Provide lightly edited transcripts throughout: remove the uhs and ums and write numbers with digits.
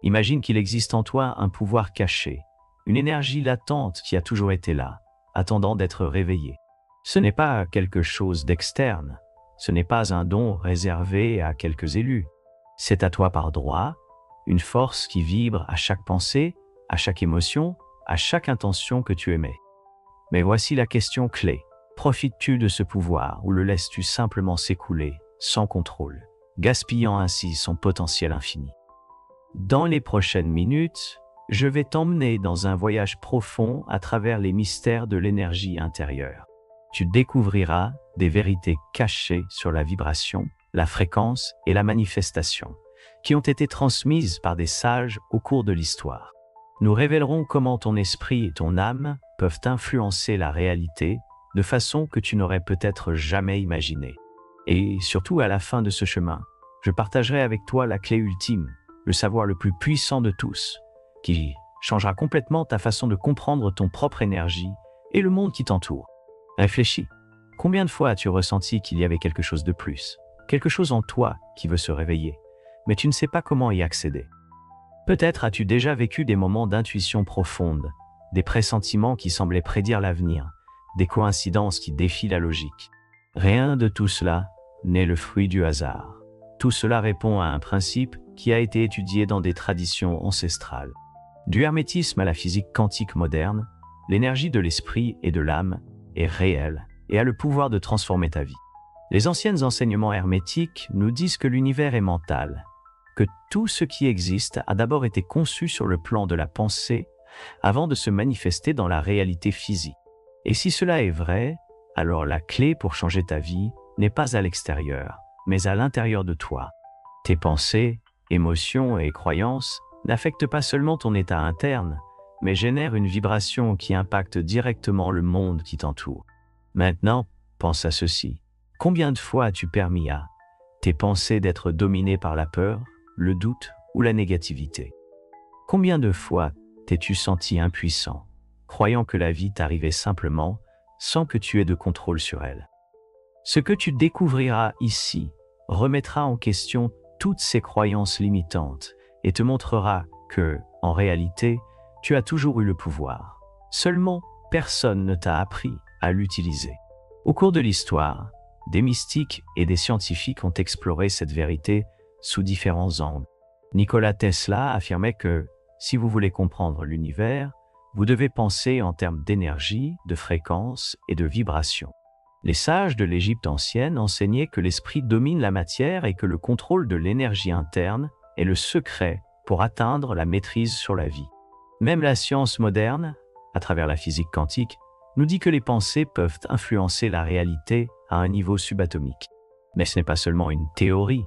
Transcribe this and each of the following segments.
Imagine qu'il existe en toi un pouvoir caché, une énergie latente qui a toujours été là, attendant d'être réveillée. Ce n'est pas quelque chose d'externe, ce n'est pas un don réservé à quelques élus. C'est à toi par droit, une force qui vibre à chaque pensée, à chaque émotion, à chaque intention que tu émets. Mais voici la question clé. Profites-tu de ce pouvoir ou le laisses-tu simplement s'écouler, sans contrôle, gaspillant ainsi son potentiel infini? Dans les prochaines minutes, je vais t'emmener dans un voyage profond à travers les mystères de l'énergie intérieure. Tu découvriras des vérités cachées sur la vibration, la fréquence et la manifestation, qui ont été transmises par des sages au cours de l'histoire. Nous révélerons comment ton esprit et ton âme peuvent influencer la réalité de façon que tu n'aurais peut-être jamais imaginée. Et surtout, à la fin de ce chemin, je partagerai avec toi la clé ultime, le savoir le plus puissant de tous, qui changera complètement ta façon de comprendre ton propre énergie et le monde qui t'entoure. Réfléchis. Combien de fois as-tu ressenti qu'il y avait quelque chose de plus, quelque chose en toi qui veut se réveiller, mais tu ne sais pas comment y accéder? Peut-être as-tu déjà vécu des moments d'intuition profonde, des pressentiments qui semblaient prédire l'avenir, des coïncidences qui défient la logique. Rien de tout cela n'est le fruit du hasard. Tout cela répond à un principe qui a été étudié dans des traditions ancestrales. Du hermétisme à la physique quantique moderne, l'énergie de l'esprit et de l'âme est réelle et a le pouvoir de transformer ta vie. Les anciens enseignements hermétiques nous disent que l'univers est mental, que tout ce qui existe a d'abord été conçu sur le plan de la pensée avant de se manifester dans la réalité physique. Et si cela est vrai, alors la clé pour changer ta vie n'est pas à l'extérieur, mais à l'intérieur de toi. Tes pensées, émotions et croyances n'affectent pas seulement ton état interne, mais génèrent une vibration qui impacte directement le monde qui t'entoure. Maintenant, pense à ceci. Combien de fois as-tu permis à tes pensées d'être dominées par la peur, le doute ou la négativité? Combien de fois t'es-tu senti impuissant, croyant que la vie t'arrivait simplement sans que tu aies de contrôle sur elle? Ce que tu découvriras ici remettra en question toutes ces croyances limitantes et te montrera que, en réalité, tu as toujours eu le pouvoir. Seulement, personne ne t'a appris à l'utiliser. Au cours de l'histoire, des mystiques et des scientifiques ont exploré cette vérité sous différents angles. Nikola Tesla affirmait que, si vous voulez comprendre l'univers, vous devez penser en termes d'énergie, de fréquence et de vibration. Les sages de l'Égypte ancienne enseignaient que l'esprit domine la matière et que le contrôle de l'énergie interne est le secret pour atteindre la maîtrise sur la vie. Même la science moderne, à travers la physique quantique, nous dit que les pensées peuvent influencer la réalité à un niveau subatomique. Mais ce n'est pas seulement une théorie.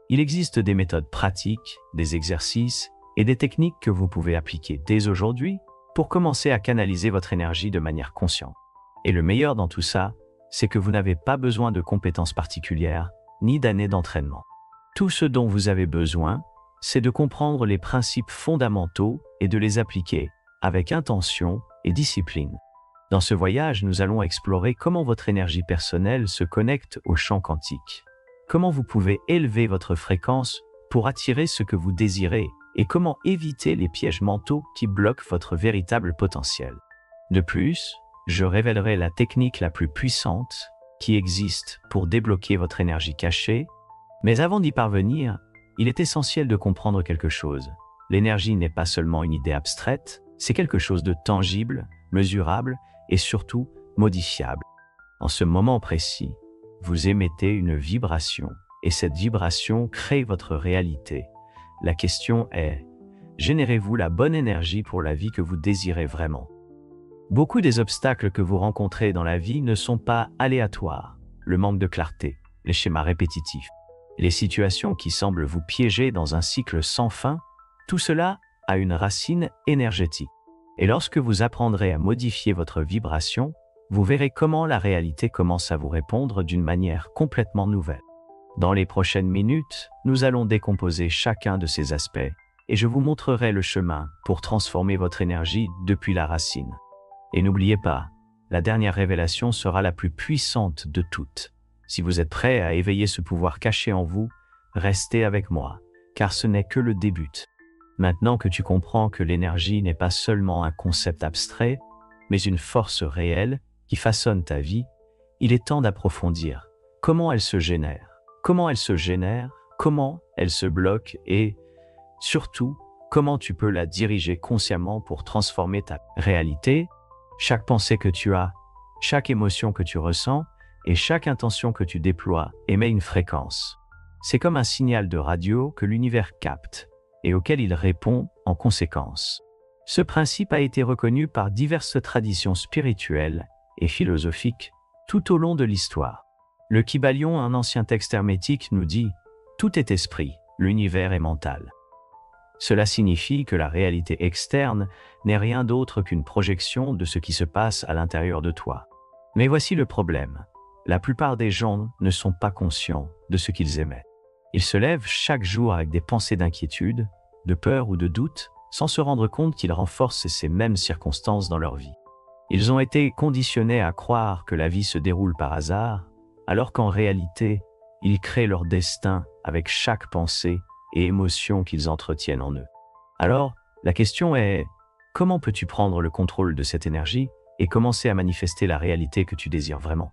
Il existe des méthodes pratiques, des exercices et des techniques que vous pouvez appliquer dès aujourd'hui pour commencer à canaliser votre énergie de manière consciente. Et le meilleur dans tout ça, c'est que vous n'avez pas besoin de compétences particulières ni d'années d'entraînement. Tout ce dont vous avez besoin, c'est de comprendre les principes fondamentaux et de les appliquer avec intention et discipline. Dans ce voyage, nous allons explorer comment votre énergie personnelle se connecte au champ quantique, comment vous pouvez élever votre fréquence pour attirer ce que vous désirez et comment éviter les pièges mentaux qui bloquent votre véritable potentiel. De plus, je révélerai la technique la plus puissante qui existe pour débloquer votre énergie cachée, mais avant d'y parvenir, il est essentiel de comprendre quelque chose. L'énergie n'est pas seulement une idée abstraite, c'est quelque chose de tangible, mesurable et surtout modifiable. En ce moment précis, vous émettez une vibration et cette vibration crée votre réalité. La question est, générez-vous la bonne énergie pour la vie que vous désirez vraiment? Beaucoup des obstacles que vous rencontrez dans la vie ne sont pas aléatoires. Le manque de clarté, les schémas répétitifs, les situations qui semblent vous piéger dans un cycle sans fin, tout cela a une racine énergétique. Et lorsque vous apprendrez à modifier votre vibration, vous verrez comment la réalité commence à vous répondre d'une manière complètement nouvelle. Dans les prochaines minutes, nous allons décomposer chacun de ces aspects et je vous montrerai le chemin pour transformer votre énergie depuis la racine. Et n'oubliez pas, la dernière révélation sera la plus puissante de toutes. Si vous êtes prêt à éveiller ce pouvoir caché en vous, restez avec moi, car ce n'est que le début. Maintenant que tu comprends que l'énergie n'est pas seulement un concept abstrait, mais une force réelle qui façonne ta vie, il est temps d'approfondir comment elle se génère, comment elle se bloque et, surtout, comment tu peux la diriger consciemment pour transformer ta réalité. Chaque pensée que tu as, chaque émotion que tu ressens et chaque intention que tu déploies émet une fréquence. C'est comme un signal de radio que l'univers capte et auquel il répond en conséquence. Ce principe a été reconnu par diverses traditions spirituelles et philosophiques tout au long de l'histoire. Le Kybalion, un ancien texte hermétique, nous dit « Tout est esprit, l'univers est mental ». Cela signifie que la réalité externe n'est rien d'autre qu'une projection de ce qui se passe à l'intérieur de toi. Mais voici le problème. La plupart des gens ne sont pas conscients de ce qu'ils émettent. Ils se lèvent chaque jour avec des pensées d'inquiétude, de peur ou de doute, sans se rendre compte qu'ils renforcent ces mêmes circonstances dans leur vie. Ils ont été conditionnés à croire que la vie se déroule par hasard, alors qu'en réalité, ils créent leur destin avec chaque pensée et émotion qu'ils entretiennent en eux. Alors, la question est, comment peux-tu prendre le contrôle de cette énergie et commencer à manifester la réalité que tu désires vraiment?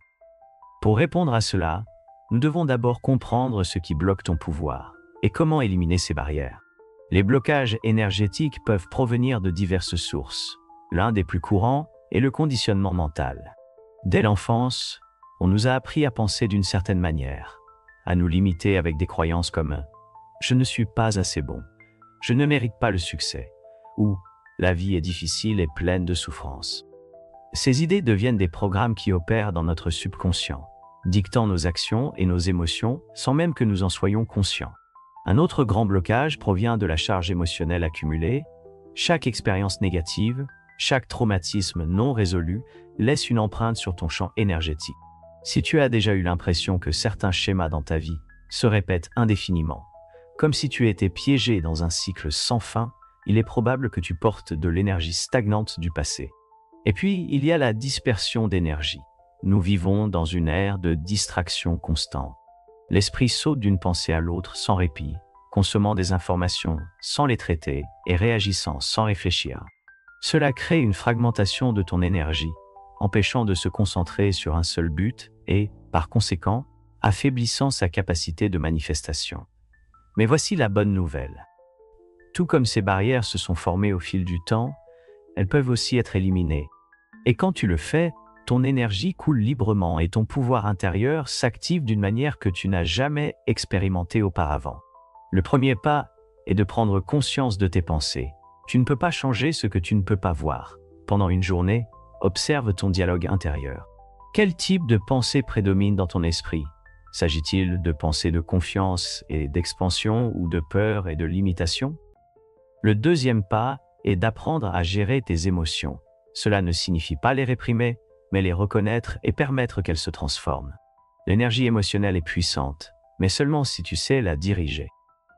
Pour répondre à cela, nous devons d'abord comprendre ce qui bloque ton pouvoir et comment éliminer ces barrières. Les blocages énergétiques peuvent provenir de diverses sources. L'un des plus courants est le conditionnement mental. Dès l'enfance, on nous a appris à penser d'une certaine manière, à nous limiter avec des croyances comme « je ne suis pas assez bon »,« je ne mérite pas le succès » ou « la vie est difficile et pleine de souffrances ». Ces idées deviennent des programmes qui opèrent dans notre subconscient, dictant nos actions et nos émotions sans même que nous en soyons conscients. Un autre grand blocage provient de la charge émotionnelle accumulée. Chaque expérience négative, chaque traumatisme non résolu laisse une empreinte sur ton champ énergétique. Si tu as déjà eu l'impression que certains schémas dans ta vie se répètent indéfiniment, comme si tu étais piégé dans un cycle sans fin, il est probable que tu portes de l'énergie stagnante du passé. Et puis, il y a la dispersion d'énergie. Nous vivons dans une ère de distraction constante. L'esprit saute d'une pensée à l'autre sans répit, consommant des informations sans les traiter et réagissant sans réfléchir. Cela crée une fragmentation de ton énergie, empêchant de se concentrer sur un seul but et, par conséquent, affaiblissant sa capacité de manifestation. Mais voici la bonne nouvelle. Tout comme ces barrières se sont formées au fil du temps, elles peuvent aussi être éliminées. Et quand tu le fais, ton énergie coule librement et ton pouvoir intérieur s'active d'une manière que tu n'as jamais expérimentée auparavant. Le premier pas est de prendre conscience de tes pensées. Tu ne peux pas changer ce que tu ne peux pas voir. Pendant une journée, observe ton dialogue intérieur. Quel type de pensée prédomine dans ton esprit? S'agit-il de pensées de confiance et d'expansion ou de peur et de limitation? Le deuxième pas est d'apprendre à gérer tes émotions. Cela ne signifie pas les réprimer, mais les reconnaître et permettre qu'elles se transforment. L'énergie émotionnelle est puissante, mais seulement si tu sais la diriger.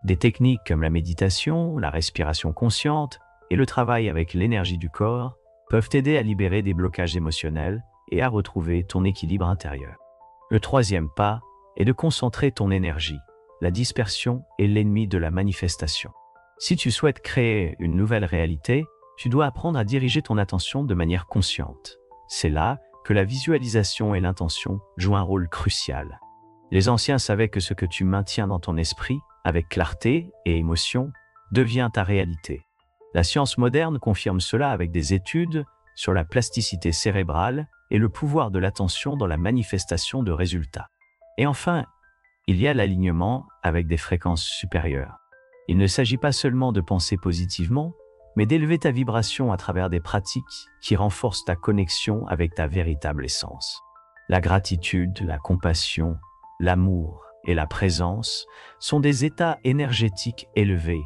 Des techniques comme la méditation, la respiration consciente et le travail avec l'énergie du corps peuvent t'aider à libérer des blocages émotionnels et à retrouver ton équilibre intérieur. Le troisième pas est de concentrer ton énergie. La dispersion est l'ennemi de la manifestation. Si tu souhaites créer une nouvelle réalité, tu dois apprendre à diriger ton attention de manière consciente. C'est là que la visualisation et l'intention jouent un rôle crucial. Les anciens savaient que ce que tu maintiens dans ton esprit, avec clarté et émotion, devient ta réalité. La science moderne confirme cela avec des études sur la plasticité cérébrale et le pouvoir de l'attention dans la manifestation de résultats. Et enfin, il y a l'alignement avec des fréquences supérieures. Il ne s'agit pas seulement de penser positivement, mais d'élever ta vibration à travers des pratiques qui renforcent ta connexion avec ta véritable essence. La gratitude, la compassion, l'amour et la présence sont des états énergétiques élevés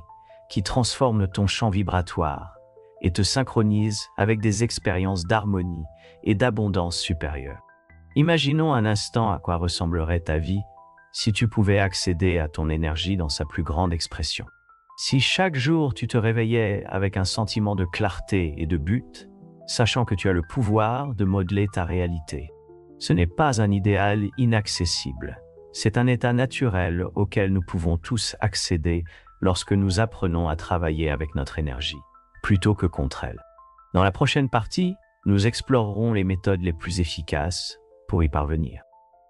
qui transforment ton champ vibratoire et te synchronisent avec des expériences d'harmonie et d'abondance supérieure. Imaginons un instant à quoi ressemblerait ta vie si tu pouvais accéder à ton énergie dans sa plus grande expression. Si chaque jour tu te réveillais avec un sentiment de clarté et de but, sachant que tu as le pouvoir de modeler ta réalité. Ce n'est pas un idéal inaccessible, c'est un état naturel auquel nous pouvons tous accéder lorsque nous apprenons à travailler avec notre énergie, plutôt que contre elle. Dans la prochaine partie, nous explorerons les méthodes les plus efficaces pour y parvenir.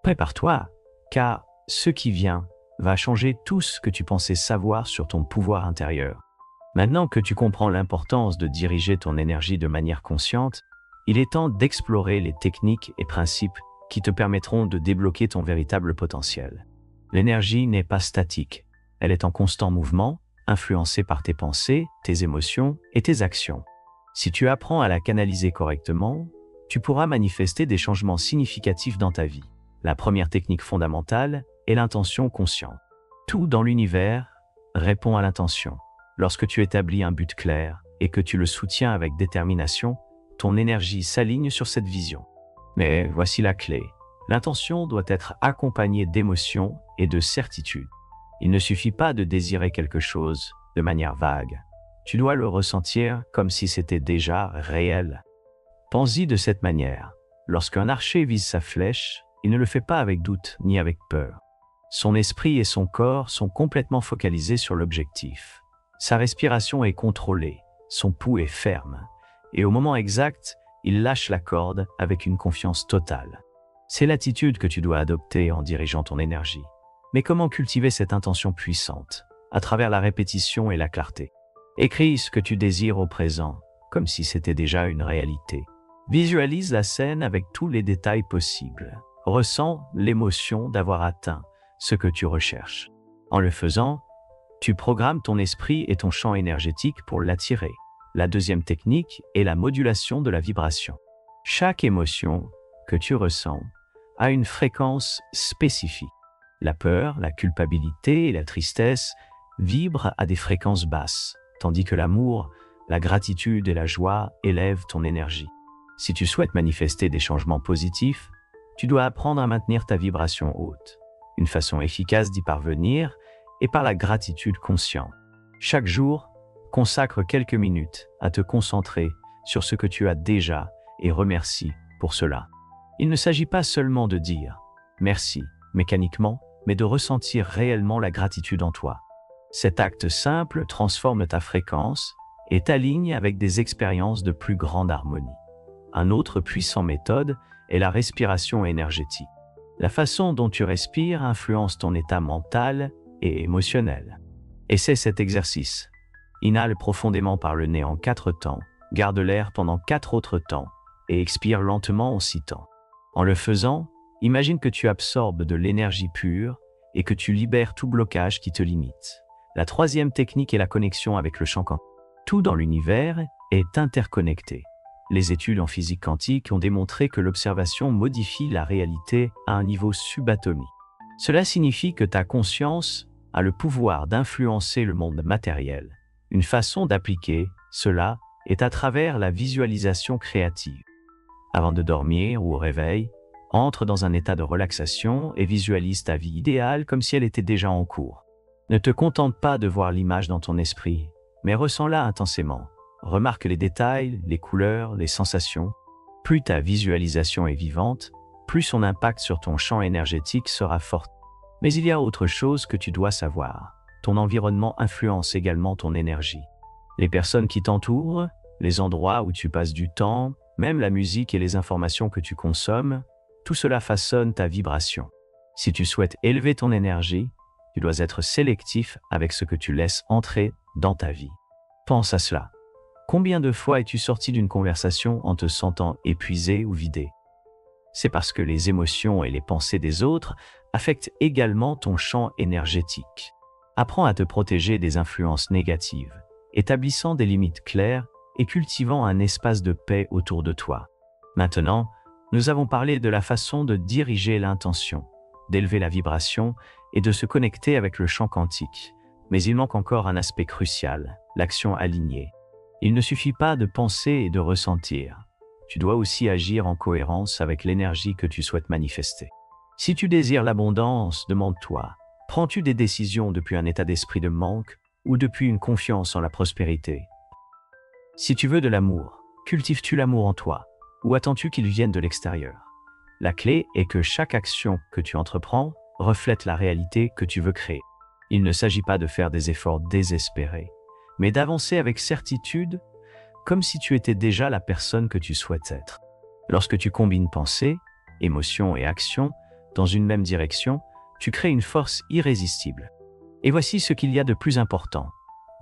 Prépare-toi, car ce qui vient va changer tout ce que tu pensais savoir sur ton pouvoir intérieur. Maintenant que tu comprends l'importance de diriger ton énergie de manière consciente, il est temps d'explorer les techniques et principes qui te permettront de débloquer ton véritable potentiel. L'énergie n'est pas statique, elle est en constant mouvement, influencée par tes pensées, tes émotions et tes actions. Si tu apprends à la canaliser correctement, tu pourras manifester des changements significatifs dans ta vie. La première technique fondamentale est l'intention consciente. Tout dans l'univers répond à l'intention. Lorsque tu établis un but clair et que tu le soutiens avec détermination, ton énergie s'aligne sur cette vision. Mais voici la clé. L'intention doit être accompagnée d'émotions et de certitude. Il ne suffit pas de désirer quelque chose de manière vague. Tu dois le ressentir comme si c'était déjà réel. Pense-y de cette manière. Lorsqu'un archer vise sa flèche, il ne le fait pas avec doute ni avec peur. Son esprit et son corps sont complètement focalisés sur l'objectif. Sa respiration est contrôlée, son pouls est ferme, et au moment exact, il lâche la corde avec une confiance totale. C'est l'attitude que tu dois adopter en dirigeant ton énergie. Mais comment cultiver cette intention puissante? À travers la répétition et la clarté. Écris ce que tu désires au présent, comme si c'était déjà une réalité. Visualise la scène avec tous les détails possibles. Ressens l'émotion d'avoir atteint ce que tu recherches. En le faisant, tu programmes ton esprit et ton champ énergétique pour l'attirer. La deuxième technique est la modulation de la vibration. Chaque émotion que tu ressens a une fréquence spécifique. La peur, la culpabilité et la tristesse vibrent à des fréquences basses, tandis que l'amour, la gratitude et la joie élèvent ton énergie. Si tu souhaites manifester des changements positifs, tu dois apprendre à maintenir ta vibration haute. Une façon efficace d'y parvenir est par la gratitude consciente. Chaque jour, consacre quelques minutes à te concentrer sur ce que tu as déjà et remercie pour cela. Il ne s'agit pas seulement de dire « merci » mécaniquement, mais de ressentir réellement la gratitude en toi. Cet acte simple transforme ta fréquence et t'aligne avec des expériences de plus grande harmonie. Un autre puissant méthode est la respiration énergétique. La façon dont tu respires influence ton état mental et émotionnel. Essaie cet exercice. Inhale profondément par le nez en 4 temps, garde l'air pendant 4 autres temps et expire lentement en 6 temps. En le faisant, imagine que tu absorbes de l'énergie pure et que tu libères tout blocage qui te limite. La troisième technique est la connexion avec le champ quantique. Tout dans l'univers est interconnecté. Les études en physique quantique ont démontré que l'observation modifie la réalité à un niveau subatomique. Cela signifie que ta conscience a le pouvoir d'influencer le monde matériel. Une façon d'appliquer cela est à travers la visualisation créative. Avant de dormir ou au réveil, entre dans un état de relaxation et visualise ta vie idéale comme si elle était déjà en cours. Ne te contente pas de voir l'image dans ton esprit, mais ressens-la intensément. Remarque les détails, les couleurs, les sensations. Plus ta visualisation est vivante, plus son impact sur ton champ énergétique sera fort. Mais il y a autre chose que tu dois savoir. Ton environnement influence également ton énergie. Les personnes qui t'entourent, les endroits où tu passes du temps, même la musique et les informations que tu consommes, tout cela façonne ta vibration. Si tu souhaites élever ton énergie, tu dois être sélectif avec ce que tu laisses entrer dans ta vie. Pense à cela. Combien de fois es-tu sorti d'une conversation en te sentant épuisé ou vidé? C'est parce que les émotions et les pensées des autres affectent également ton champ énergétique. Apprends à te protéger des influences négatives, établissant des limites claires et cultivant un espace de paix autour de toi. Maintenant, nous avons parlé de la façon de diriger l'intention, d'élever la vibration et de se connecter avec le champ quantique. Mais il manque encore un aspect crucial, l'action alignée. Il ne suffit pas de penser et de ressentir. Tu dois aussi agir en cohérence avec l'énergie que tu souhaites manifester. Si tu désires l'abondance, demande-toi, prends-tu des décisions depuis un état d'esprit de manque ou depuis une confiance en la prospérité? Si tu veux de l'amour, cultives-tu l'amour en toi ou attends-tu qu'il vienne de l'extérieur? La clé est que chaque action que tu entreprends reflète la réalité que tu veux créer. Il ne s'agit pas de faire des efforts désespérés, mais d'avancer avec certitude, comme si tu étais déjà la personne que tu souhaites être. Lorsque tu combines pensée, émotion et action dans une même direction, tu crées une force irrésistible. Et voici ce qu'il y a de plus important.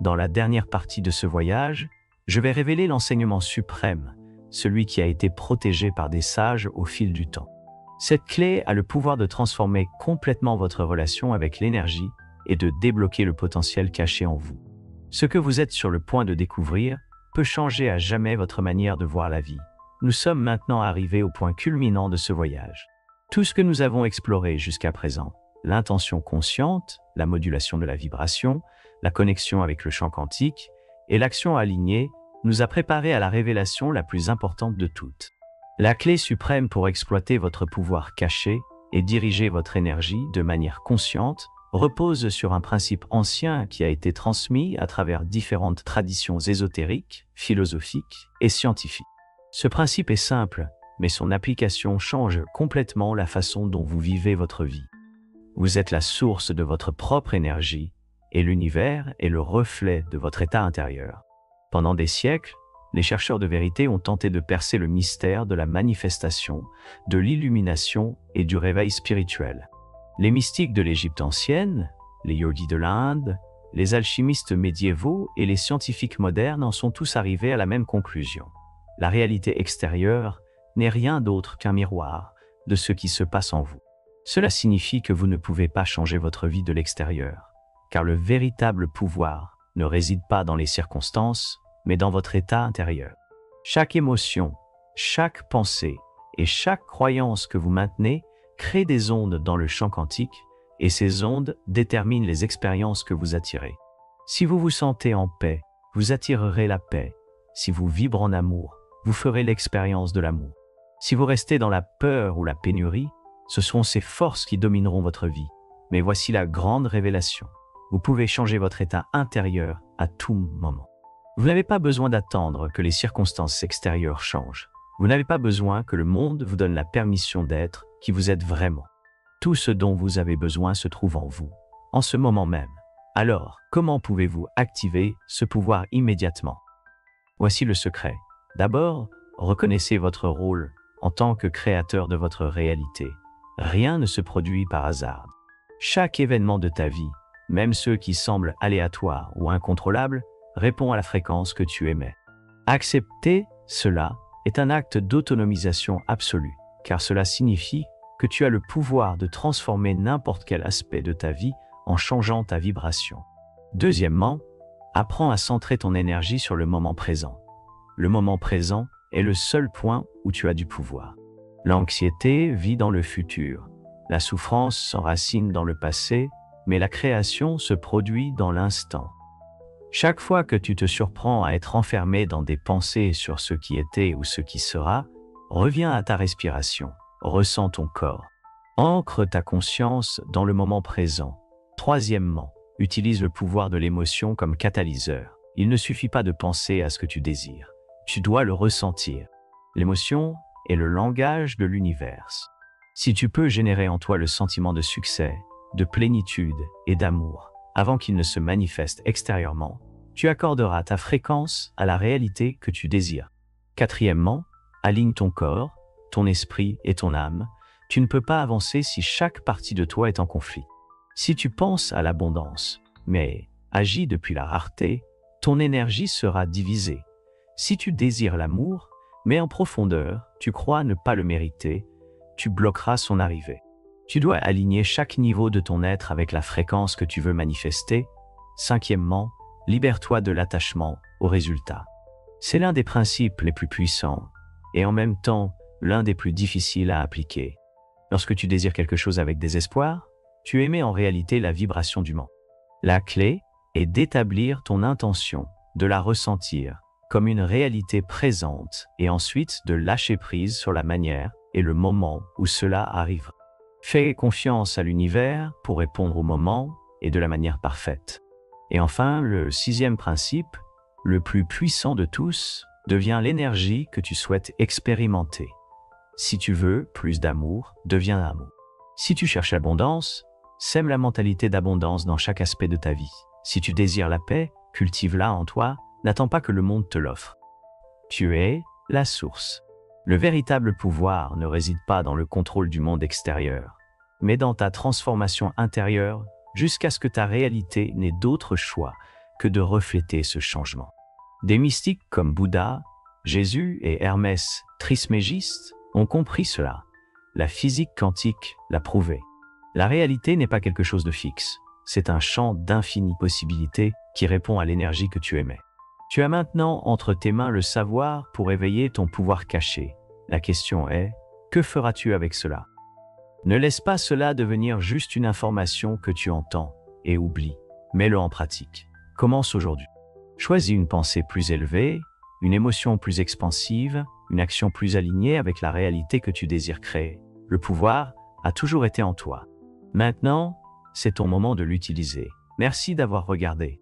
Dans la dernière partie de ce voyage, je vais révéler l'enseignement suprême, celui qui a été protégé par des sages au fil du temps. Cette clé a le pouvoir de transformer complètement votre relation avec l'énergie et de débloquer le potentiel caché en vous. Ce que vous êtes sur le point de découvrir peut changer à jamais votre manière de voir la vie. Nous sommes maintenant arrivés au point culminant de ce voyage. Tout ce que nous avons exploré jusqu'à présent, l'intention consciente, la modulation de la vibration, la connexion avec le champ quantique et l'action alignée, nous a préparés à la révélation la plus importante de toutes. La clé suprême pour exploiter votre pouvoir caché et diriger votre énergie de manière consciente repose sur un principe ancien qui a été transmis à travers différentes traditions ésotériques, philosophiques et scientifiques. Ce principe est simple, mais son application change complètement la façon dont vous vivez votre vie. Vous êtes la source de votre propre énergie et l'univers est le reflet de votre état intérieur. Pendant des siècles, les chercheurs de vérité ont tenté de percer le mystère de la manifestation, de l'illumination et du réveil spirituel. Les mystiques de l'Égypte ancienne, les yogis de l'Inde, les alchimistes médiévaux et les scientifiques modernes en sont tous arrivés à la même conclusion. La réalité extérieure n'est rien d'autre qu'un miroir de ce qui se passe en vous. Cela signifie que vous ne pouvez pas changer votre vie de l'extérieur, car le véritable pouvoir ne réside pas dans les circonstances, mais dans votre état intérieur. Chaque émotion, chaque pensée et chaque croyance que vous maintenez crée des ondes dans le champ quantique et ces ondes déterminent les expériences que vous attirez. Si vous vous sentez en paix, vous attirerez la paix. Si vous vibrez en amour, vous ferez l'expérience de l'amour. Si vous restez dans la peur ou la pénurie, ce seront ces forces qui domineront votre vie. Mais voici la grande révélation. Vous pouvez changer votre état intérieur à tout moment. Vous n'avez pas besoin d'attendre que les circonstances extérieures changent. Vous n'avez pas besoin que le monde vous donne la permission d'être qui vous êtes vraiment. Tout ce dont vous avez besoin se trouve en vous, en ce moment même. Alors, comment pouvez-vous activer ce pouvoir immédiatement? Voici le secret. D'abord, reconnaissez votre rôle en tant que créateur de votre réalité. Rien ne se produit par hasard. Chaque événement de ta vie, même ceux qui semblent aléatoires ou incontrôlables, répond à la fréquence que tu émets. Accepter cela est un acte d'autonomisation absolue, car cela signifie que tu as le pouvoir de transformer n'importe quel aspect de ta vie en changeant ta vibration. Deuxièmement, apprends à centrer ton énergie sur le moment présent. Le moment présent est le seul point où tu as du pouvoir. L'anxiété vit dans le futur, la souffrance s'enracine dans le passé, mais la création se produit dans l'instant. Chaque fois que tu te surprends à être enfermé dans des pensées sur ce qui était ou ce qui sera, reviens à ta respiration, ressens ton corps. Ancre ta conscience dans le moment présent. Troisièmement, utilise le pouvoir de l'émotion comme catalyseur. Il ne suffit pas de penser à ce que tu désires. Tu dois le ressentir. L'émotion est le langage de l'univers. Si tu peux générer en toi le sentiment de succès, de plénitude et d'amour, avant qu'il ne se manifeste extérieurement, tu accorderas ta fréquence à la réalité que tu désires. Quatrièmement, aligne ton corps, ton esprit et ton âme. Tu ne peux pas avancer si chaque partie de toi est en conflit. Si tu penses à l'abondance, mais agis depuis la rareté, ton énergie sera divisée. Si tu désires l'amour, mais en profondeur, tu crois ne pas le mériter, tu bloqueras son arrivée. Tu dois aligner chaque niveau de ton être avec la fréquence que tu veux manifester. Cinquièmement, libère-toi de l'attachement au résultat. C'est l'un des principes les plus puissants et en même temps l'un des plus difficiles à appliquer. Lorsque tu désires quelque chose avec désespoir, tu émets en réalité la vibration du manque. La clé est d'établir ton intention, de la ressentir comme une réalité présente et ensuite de lâcher prise sur la manière et le moment où cela arrivera. Fais confiance à l'univers pour répondre au moment et de la manière parfaite. Et enfin, le sixième principe, le plus puissant de tous, devient l'énergie que tu souhaites expérimenter. Si tu veux plus d'amour, deviens amour. Si tu cherches l'abondance, Sème la mentalité d'abondance dans chaque aspect de ta vie. Si tu désires la paix, cultive-la en toi, n'attends pas que le monde te l'offre. Tu es la source. Le véritable pouvoir ne réside pas dans le contrôle du monde extérieur, mais dans ta transformation intérieure jusqu'à ce que ta réalité n'ait d'autre choix que de refléter ce changement. Des mystiques comme Bouddha, Jésus et Hermès Trismégiste ont compris cela. La physique quantique l'a prouvé. La réalité n'est pas quelque chose de fixe, c'est un champ d'infinies possibilités qui répond à l'énergie que tu émets. Tu as maintenant entre tes mains le savoir pour éveiller ton pouvoir caché. La question est, que feras-tu avec cela? Ne laisse pas cela devenir juste une information que tu entends et oublies. Mets-le en pratique. Commence aujourd'hui. Choisis une pensée plus élevée, une émotion plus expansive, une action plus alignée avec la réalité que tu désires créer. Le pouvoir a toujours été en toi. Maintenant, c'est ton moment de l'utiliser. Merci d'avoir regardé.